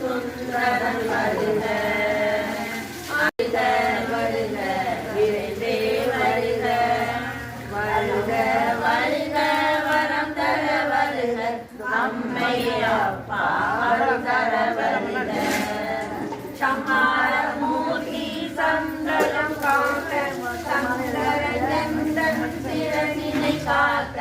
சுந்தரன் வருக வருக வருக விரைந்தே வருக வருக வருக வரம் தர வருக அம்மை அப்பா அருள் தர வருக சம்மாரமூர்த்தி சந்தனம் காக்க சந்தர சந்தன் சிறகினை காக்க